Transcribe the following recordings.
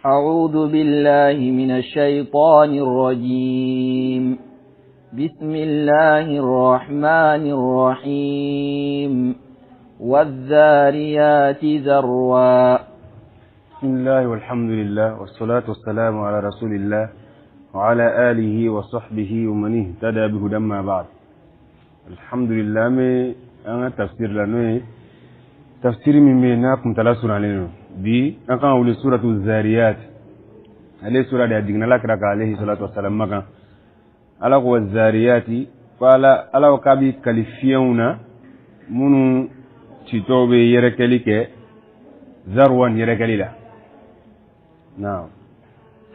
أعوذ بالله من الشيطان الرجيم. بسم الله الرحمن الرحيم. والذاريات ذروا. بسم الله والحمد لله والصلاة والسلام على رسول الله وعلى آله وصحبه ومن اهتدى بهدى ما بعد. الحمد لله أنا تفسير لنا تفسير من بينكم تلاسون علينا بي أنا أقول سورة الذاريات. عليه سورة دي لك رك عليه الصلاة والسلام مكان على هو الذاريات قال على وكابي كالفيونا منو تشتوبي يركليك ذروان يركليلا. نعم.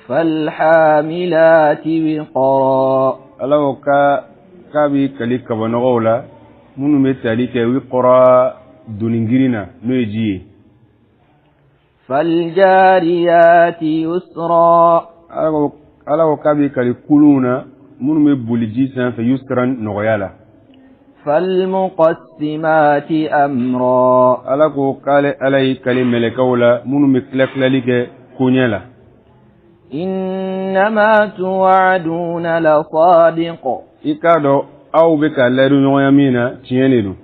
فالحاملات وقرا. على وكابي كاليك بنغولا منو متاليك وقرا دونينغرينا نوجي. فالجاريات يسرا. على وكابي كالكولونا منو مبولجي في يسرا نغيالا. فالمقسمات أمرا. على قال علي كلمة لكولا منو مكلك لك كونيلا. إنما توعدون لصادق. إكادو أو بك لدو يمينا تيانيدو.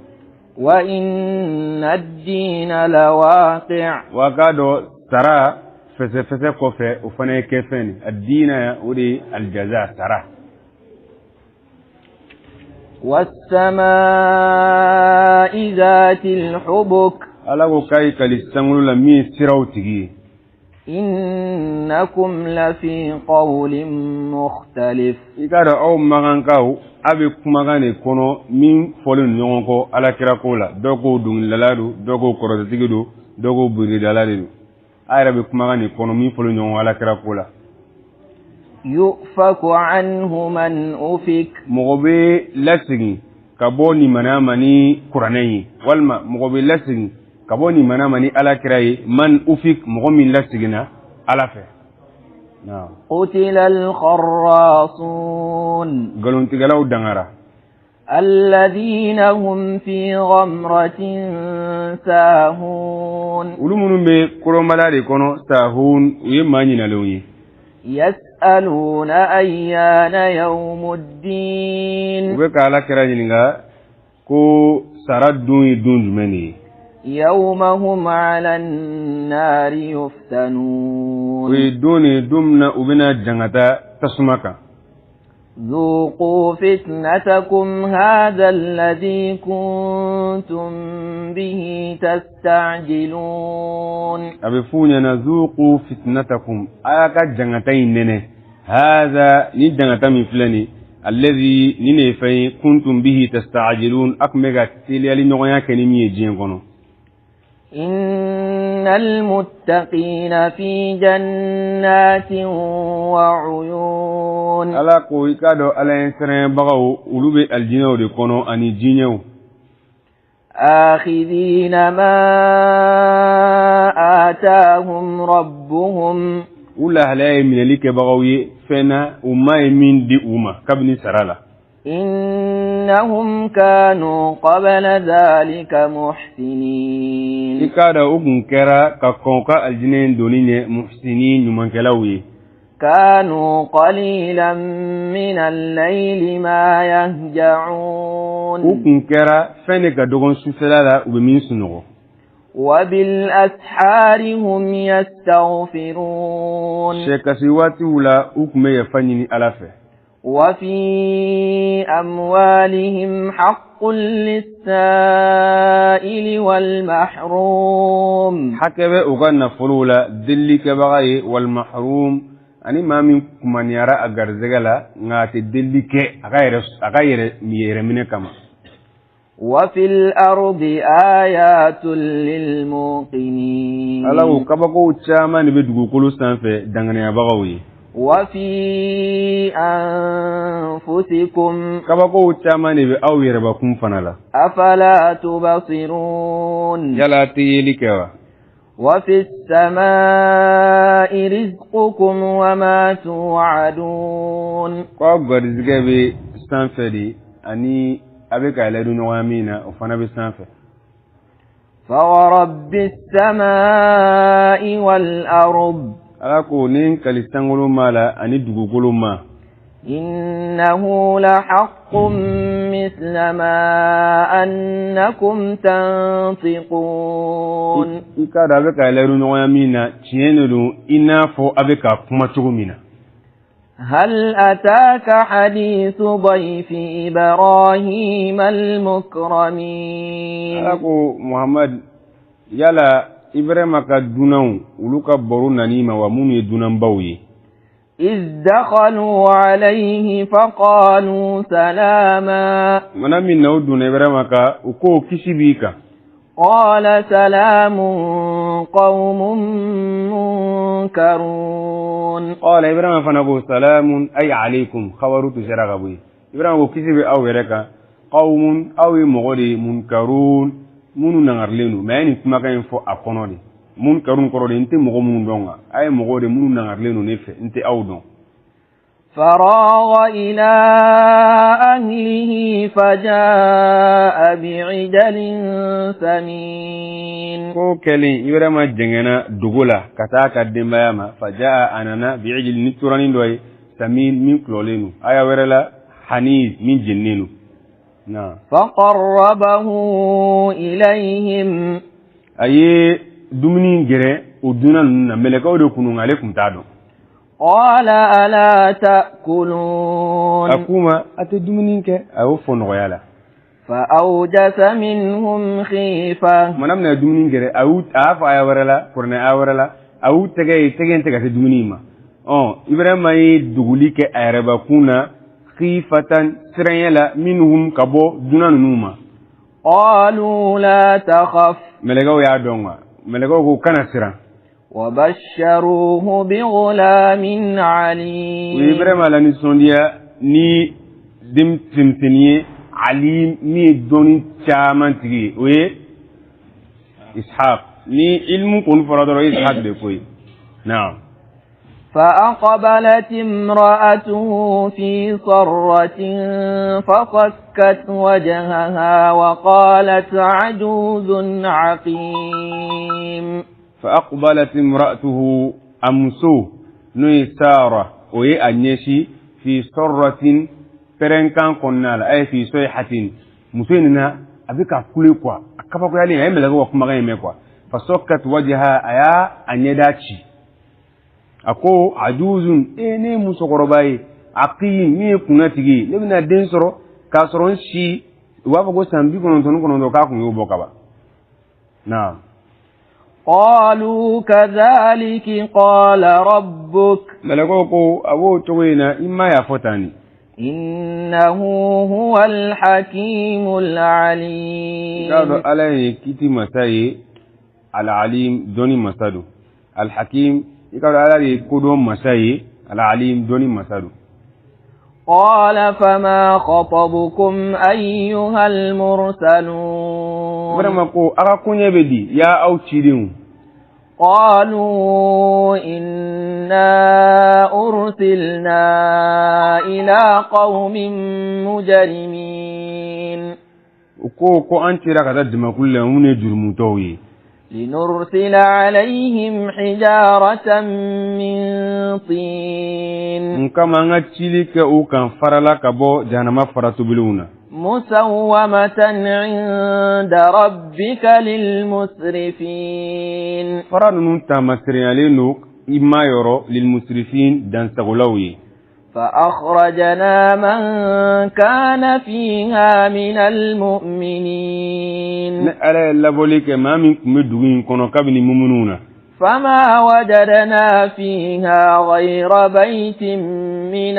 وإن الدين لواقع. وكادو ترى فسفسف كوفي وفني كيفني الدين ودي الجزاء ترى. والسماء ذات الحبك. على كاي كاليستمولو لمي سيروتيجي. إنكم لفي قول مختلف. إكادو أو مغانكاو أبي كمغاني كونو من فولن نيونكو على كراكولا دوكو دون لالادو دوكو كروتيجيدو دوكو بري دالادو أبي كمغاني كونو من فولن نيونكو على كراكولا. يؤفك عنه من أفك. مغبي لسني كابوني منامني قراني والما مغبي لسني كابوني منامني على كراي من أفك مغمي لسنا على فه. نعم. قتل الخراصون. قالوا انت قالوا دعارا. الذين هم في غمرة ساهون. ولمن بكرو ملاري كونو ساهون ويماني نلوي. يسألون أيان يوم الدين. وبكالا كراجينغا كو سردوني دون جمني. يوم هم على النار يفتنون. ويدوني دمنا وبنا جنغتا تسمكا. ذوقوا فتنتكم هذا الذي كنتم به تستعجلون. أبفوني نذوقوا فتنتكم أكا جنغتين ننه هذا ندنغتا من فلاني الذي ننفي كنتم به تستعجلون أكمغا تليالي نغيا كنمي جينكونو. إن المتقين في جنات وعيون. على قوي كادو على إنسان بغاو ولوبي الجنو دي كونو أني جينيو. آخذين ما آتاهم ربهم. ولا هلاي من ليك بغاوي فنا وما يمين دي وما كابني سرالا. إنهم كانوا قبل ذلك محسنين. إكادا أكون كرا كاكونكا الجنين دونين محسنين يمان كلاوي. كانوا قليلا من الليل ما يهجعون. أكون كرا فنك دوغن سفلالا وبمين سنغو. وبالأسحار هم يستغفرون. شكاسيواتي ولا أكمي يفنيني ألافه. وفي أموالهم حق للسائل والمحروم. حكبه أغنى فلولا دلك بغاي والمحروم أني ما منكم من يرى أغرزغلا ناتي دلك أغير ميرمين كما. وفي الأرض آيات للموقنين. ألاو كبكو تشاما نبدو كل سنفة دعنا بغاوي. وفي أنفسكم. كبكو تشاما نبي أو يربكم فنالا. أفلا تبصرون. يلا تيلكوا. وفي السماء رزقكم وما توعدون. كوغر زغبي سانفدي أني أبيك على دنوامينا وفنا بسانفه. فورب السماء والأرض ala ko nin kalisangolo mala ani dugukolo ma إنه لحق مثل ما أنكم تنطقون ikada abe ka leru ɲɔgɔnya min na tiɲɛ de don i n'a fɔ a bɛ ka kuma cogo min na هل أتاك حديث ضيف إبراهيم المكرمين ala ko muhammad yala ibrahima ka dunanw olu ka baro nani ma wa minnu ye dunanbaw ye إذ دخلوا عليه فقالوا سلاما mana min na o donna ibrahima ka u ko kisi b'i kan قال سلام قوم منكرون qala ibrahima fana ko salamun ay alaykum khabaru tu sera gabu ibrahima ko kisi be aw yɛrɛ kan qawmun aw ye mɔgɔ de munkarun minnu nangarlenu mais ni kuma kan fɔ a kɔnɔ de munkarun kɔrɔ de nte mɔgɔ minnu dɔn ka a ye mɔgɔ de minnu nangarlenu ne fɛ nte aw dɔn فراغ إلى أهله فجاء بعجل سمين ko kɛlen ibrahima jɛngɛna dogo la ka taa ka denbaya ma fajaa anana bi'ijil ni turanin dɔ ye samin min kulɔlenu aya wɛrɛ la haniz min jennenu na فقربه إليهم a ye dumuni gɛrɛ o dunan ninnu na mɛlɛkaw de kunu ale kun t'a dɔn قال ألا تأكلون a kuma a tɛ dumuni kɛ a y'o fɔ nɔgɔya la فأوجس منهم خيفة mana mina dumuni gɛrɛ a y'a fɔ aya wɛrɛ la kuranɛ aya wɛrɛ la a y'u tɛgɛ in tɛ ka se dumuni ma ibrahima ye duguli kɛ a yɛrɛbakun na khifatan siranya la minhum ka bɔ dunan ninnu ma قالوا لا تخف mɛlɛkaw y'a dɔn wa mɛlɛkaw ko kana siran وبشروه بغلام o عليم ye ibrahima la nisɔndiya ni denmisɛnnin ye ali min ye dɔnni caman tigi ye o ye ishaq ni ilmu kɔni fɔra dɔrɔn ishaq de ko ye naam فأقبلت امرأته في صرة فصكت وجهها وقالت عجوز عقيم فأقبلت امرأته أمسو نوي سارة وي أنيشي في صرة فرنكان قنال أي في صيحة مسويننا أبيك كولي كوا أكبر كيالي أي ملغو وكما غير ميكوا فصكت وجهها أيا أنيداتي أكو عجوز إني مسوكروباي عقيم مي كناتيجي لبنا دينسرو كاسرون شي وافقو سامبي كنونتونو كاكو يوبو كبا نعم قالوا كذلك قال ربك ملكوكو أبو توينا إما يفتاني إنه هو الحكيم العليم قالوا عليه كتي مساي العليم دوني مسادو الحكيم قالوا عليه كدوم مساي العليم دوني مسادو قال فما خطبكم أيها المرسلون برمكو أراكوني بدي يا أو تشيرين قالوا إنا أرسلنا إلى قوم مجرمين كو أنت ركضت دم كل من جرمتوي لنرسل عليهم حجارة من طين كما نتشيلك أو كان فرلا كبو جهنم فراتبلونا مسومة عند ربك للمسرفين فرانون تامسريالينو إما يرو للمسرفين دان سغلوي فأخرجنا من كان فيها من المؤمنين على اللبوليك ما منكم مدوين كونو كابني ممنونا فما وجدنا فيها غير بيت من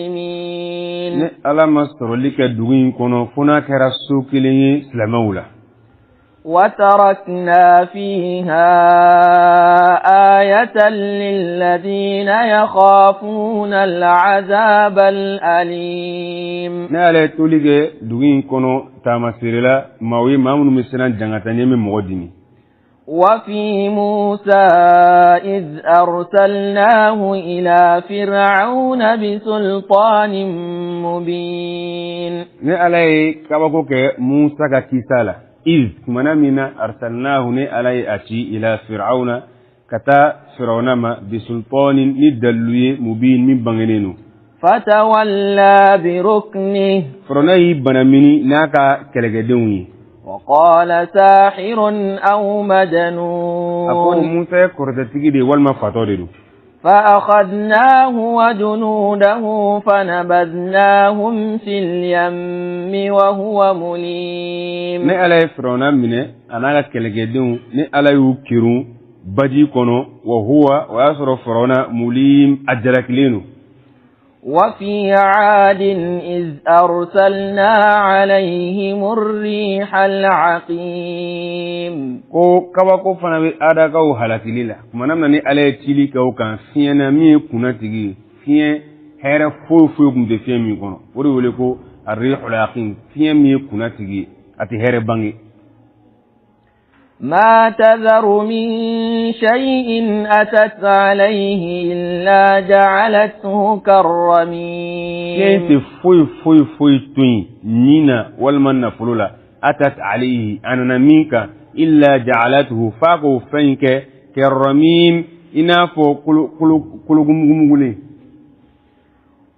المسلمين على مصر لك دوين كونو فنا كرسو كلي سلمولا وتركنا فيها آية للذين يخافون العذاب الأليم نالي توليك دوين كونو تامسيرلا ماوي مامون مسلان جنغتاني من مغدمي وفي موسى إذ أرسلناه إلى فرعون بسلطان مبين نالي كابوكو موسى كيسالا إذ كمنا منا أرسلناه نالي أتي إلى فرعون كتا فرعون ما بسلطان ندلوي مبين من بنغنينو فتولى بركنه فرعون يبنا مني ناكا كالجدوني وقال ساحر أو مجنون أقول موسى كرتتيجي دي والما فاتوريدو فأخذناه وجنوده فنبذناهم في اليم وهو مليم ne ala ye firawuna minɛ a n'a ka kɛlɛkɛdenw ni ala y'u kirun baji kɔnɔ wa huwa o y'a sɔrɔ firawuna mulim a jalakilen don وفي عاد إذ أرسلنا عليهم الريح العقيم ko kabako fana bɛ adakaw halakili la kumana min na ni ala ye cili kɛ o kan fiɲɛ na min ye kunnatigi ye fiɲɛ hɛrɛ foyi foyi tun tɛ fiɲɛ min kɔnɔ o de wele ko arrihul aqim fiɲɛ min ye kunnatigi ye a tɛ hɛrɛ bange ما تذر من شيء أتت عليه إلا جعلته كالرميم كيف فوي فوي فوي توين نينا والمن فلولا أتت عليه أنا منك إلا جعلته فاقو فينك كالرميم إنافو كلغمغمغلي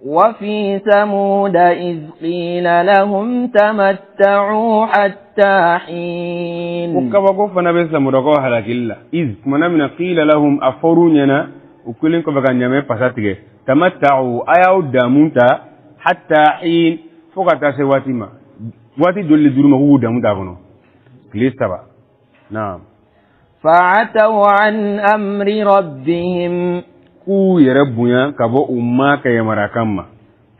وفي ثمود إذ قيل لهم تمتعوا حتى حين وكبقوا فنبي ثمود قو حلق الله إذ من قيل لهم أفرونينا وكلن كبقى نعمي فساتك تمتعوا أياو دامونتا حتى حين فقط سواتي ما واتي دول درما هو دامونتا كنو كليستبا نعم فعتوا عن أمر ربهم ku يربونا كبو أمك يمركما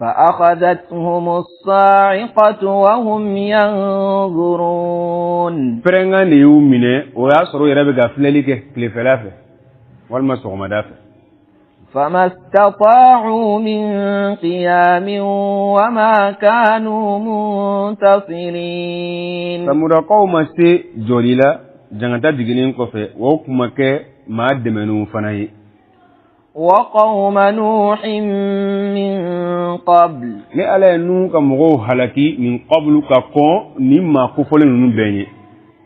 فأخذتهم الصاعقة وهم ينظرون فرنغان يومنا وياسروا يربك فلالك كلفلافه والمسوغ مدافه فما استطاعوا من قيام وما كانوا منتصرين فمرا قوم سي جوليلا جانتا ديغنين كوفي وكمك ما دمنو فناي وقوم نوح من قبل ni ala nu ka mogo halaki min qablu ka ko nimma ko folen nu benye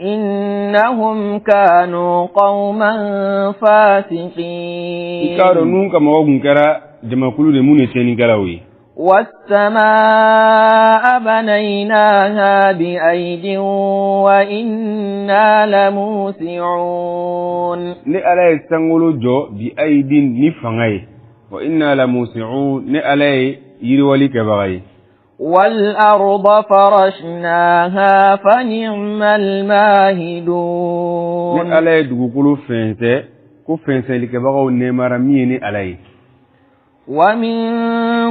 إنهم كانوا قوما فاسقين ikaro nu ka mogo gunkara jama kulu de mun teni galawi والسماء بنيناها بأيد وإنا لموسعون ni ala sangolo jo bi aidin ni fangai wa inna la musi'un ni ala yirwali ke bagay والأرض فرشناها فنعم الماهدون ni ala dugukolo fense ko fense li ke bagaw ne marami ni ala ومن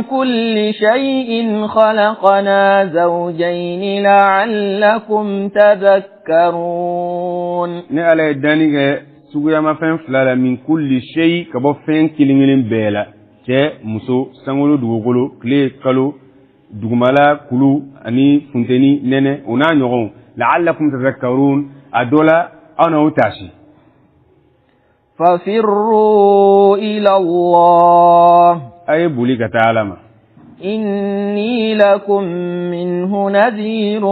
كل شيء خلقنا زوجين لعلكم تذكرون ni ala dani ke suguya ma fen flala min kulli shay ka bo fen kilingilin bela ce muso sangolo dugukolo kle kalo dugumala kulu ani funteni nene una nyogon la'allakum tadhakkarun adola ana utashi ففروا إلى الله ay buli ka ta'alama إني لكم منه نذير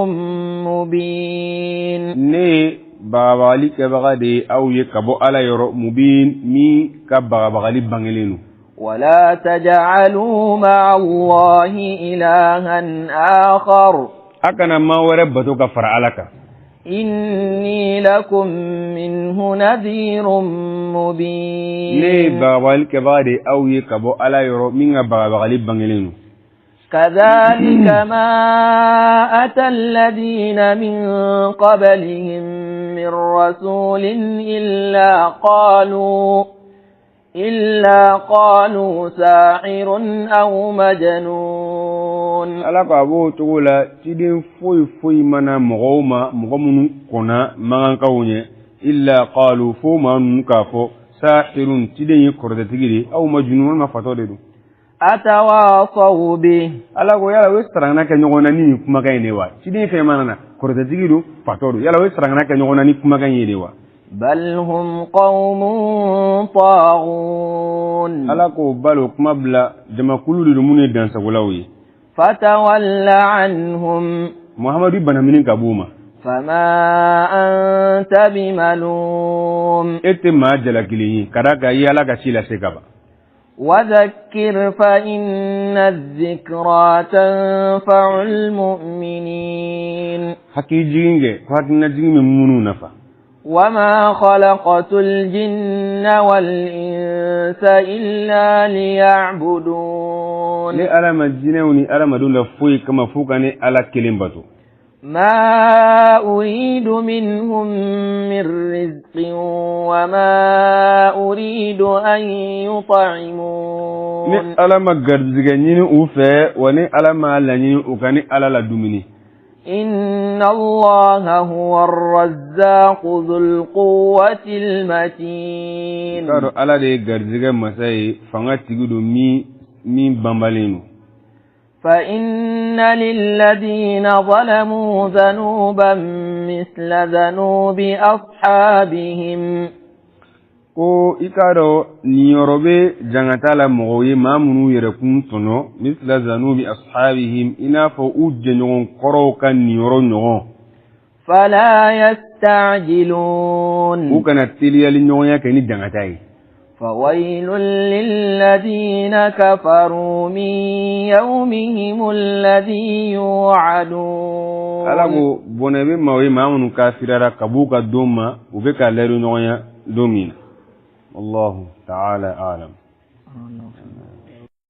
مبين ne babali ke bagade aw ye kabo ala yoro mubin mi ka babali bangelenu ولا تجعلوا مع الله إلها آخر akana ma wara bato ka fara alaka إني لكم منه نذير مبين ne babali ke bagade aw ye kabo ala yoro minga babali bangelenu كذلك ما أتى الذين من قبلهم من رسول إلا قالوا ساحر أو مجنون ala ka bo togola tidin foyi mana mogomunu kona mangan kawunye illa qalu fo man kafo sahirun tidin yi korda tigiri aw majnun ma fato de du أتواصوا به ala ko yala we sarangana ke nyogona ni kuma kay ne wa tidin fe manana korda tigiru fato du yala we sarangana ke nyogona ni kuma kay ne wa بل هم قوم طاغون ala ko balo kuma bla jama kulu du mun dansa golawi فتول عنهم muhammadu banaminin kabuma فما أنت بملوم اتما جلكلي كراكا يالا كشيلا سكبا وذكر فإن الذكرى تنفع المؤمنين حكي جينجي فاتنا جينجي منو نفا وما خلقت الجن والإنس إلا ليعبدون لألم الجنوني ألم دون لفوي كما فوقني على كلمبتو ما أريد منهم من رزق وما أريد أن يطعمون ni alama gardiga nyini ufe wani alama la nyini ukani alala dumini إن الله هو الرزاق ذو القوة المتين karo ala de gardiga masai fanga tigudo mi bambalinu فإن للذين ظلموا ذنوبا مثل ذنوب أصحابهم ko ikaro niyorobe jangatala mogoye mamunu yere kun tono misla zanubi ashabihim ina fo ujje nyogon koro kan niyoro nyogon فلا يستعجلون ukana tiliyali nyogon ya kani jangatai فويل للذين كفروا من يومهم الذي يوعدون alago bonebe mawe mamunu kafirara kabuka doma ubeka leru nyogon ya domina والله تعالى أعلم